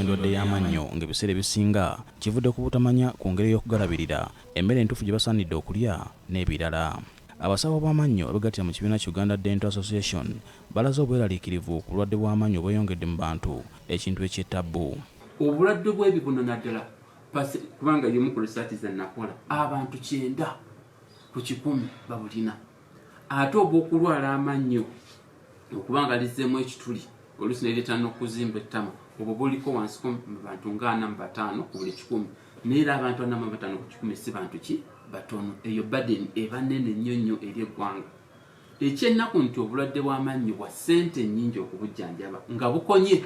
endwadde y'amannyo ng'ebiseera ebisinga kivudde ku butamanya ku ngeri y'okugalabirira emmere entuufu gye basaanidde okulya n'ebirala. Abasawo b'amannyo abeegattira mu kibiina ki Uganda Dental Association balaze obweraliikirivu ku bulwadde bw'amannyo obweyongedde mu bantu, ekintu ekyettabbu. Obulwadde bw'ebibuno naddala kubanga y'omu ku risaati ze nakola abantu 9 ku 100 babulina. Ate obw'okulwala amannyo okubanga lizzeemu ekituli oluusi ne leeta n'okuzimba ettama obwo buliko wansi mu bantu nga 45 ku buli 100 naye era abantu 45 ku 100 si bantu ki batono. Eyo burden eba nnene nnyo nnyo eri eggwanga. Ekyennaku nti obulwadde bw'amannyo bwa ssente nnyingi okubujjanjaba nga bukonye.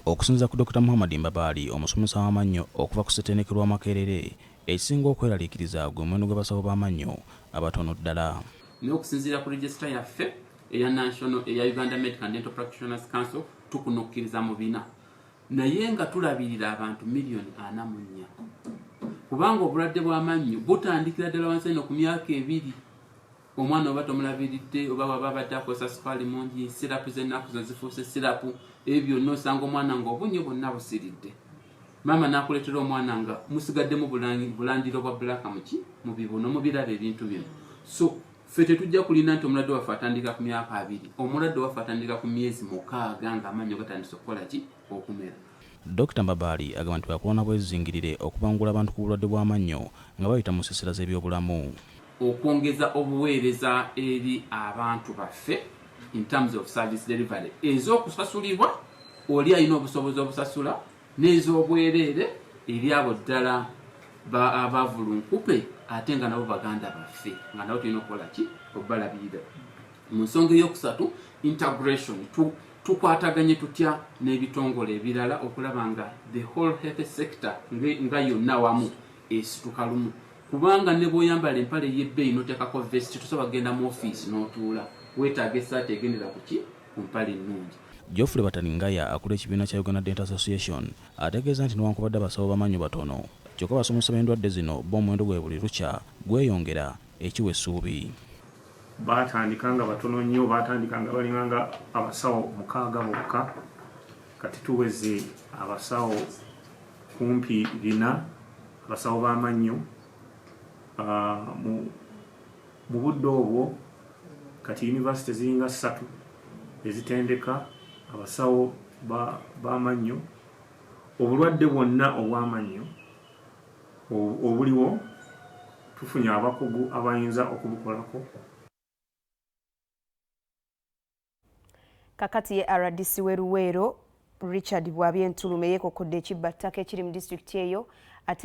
Okusinziira ku Dr. Muhammad Mbabaali, omusomesa w'amannyo okuva ku ssetendeke lwa Makerere, ekisinga okweraliikiriza gwe muwendo gw'abasawo b'amannyo abatono ddala. N'okusinziira ku regisita yaffe eya National eya Uganda Medical and Dental Practitioners Council tukunokkiriza mu bina naye nga tulabirira abantu miliyoni 44 kubanga obulwadde bw'amannyo butandikira ddala wansi eno ku myaka 2. Omwana oba tomulabiridde oba waba abadde akozesa sukaali mungi, sirapu z'ennaku zino zifuuse sirapu, ebyo byonna osanga omwana nga obunye bwonna busiridde. Maama n'akuleetera omwana nga musigaddemu bulandiro bwa bbulaaka mu bibuno mu biraba ebintu bino. So ffe tetujja kulina nti omulwadde waffe atandika ku myaka 2, omulwadde waffe atandika ku myezi 6 ng'amannyo gatandise okukola ki okumera. Dr. Mbabaali agamba nti bakulona bwezingirire okubangula abantu ku bulwadde bw'amannyo nga bayita mu nsiisira z'ebyobulamu. Okwongeza obuweereza eri abantu baffe in terms of service delivery ez'okusasulibwa oli alina obusobozi obusasula n'ez'obwereere eri abo ddala abavulunkupe ate nga nabo baganda baffe nga nabo tulina okukola ki okubalabirira. Mu nsonga ey'okusatu integration tukwataganye tutya n'ebitongole ebirala okulaba nga the whole health sector nga yonna wamu esituka lumu kubanga ne bw'oyambala empale y'ebbeeyi n'oteekako vest tosobola kugenda mu ofiisi n'otuula weetaaga essaati egendera ku ki ku mpale ennungi. Geoffrey Bataningaya akula ekibiina kya Uganda Dental Association ategeeza nti newankubadde abasawo b'amannyo batono kyokka basomesa b'endwadde zino bo omuwendo gwe buli lukya gweyongera ekiwa essuubi. Baatandika nga batono nnyo, baatandika nga balinganga abasawo 6 bokka, kati tuweze abasawo kumpi 4 abasawo b'amannyo. Mu budde obwo kati yunivasite ziringa 3 ezitendeka abasawo b'amannyo. Obulwadde bwonna obw'amannyo obuliwo tufunye abakugu abayinza okubukolako. Kakati ye RDC w'Eruweero Richard Bwabyentulume yeekokodde ekibba ttaka ekiri mu disitulikiti eyo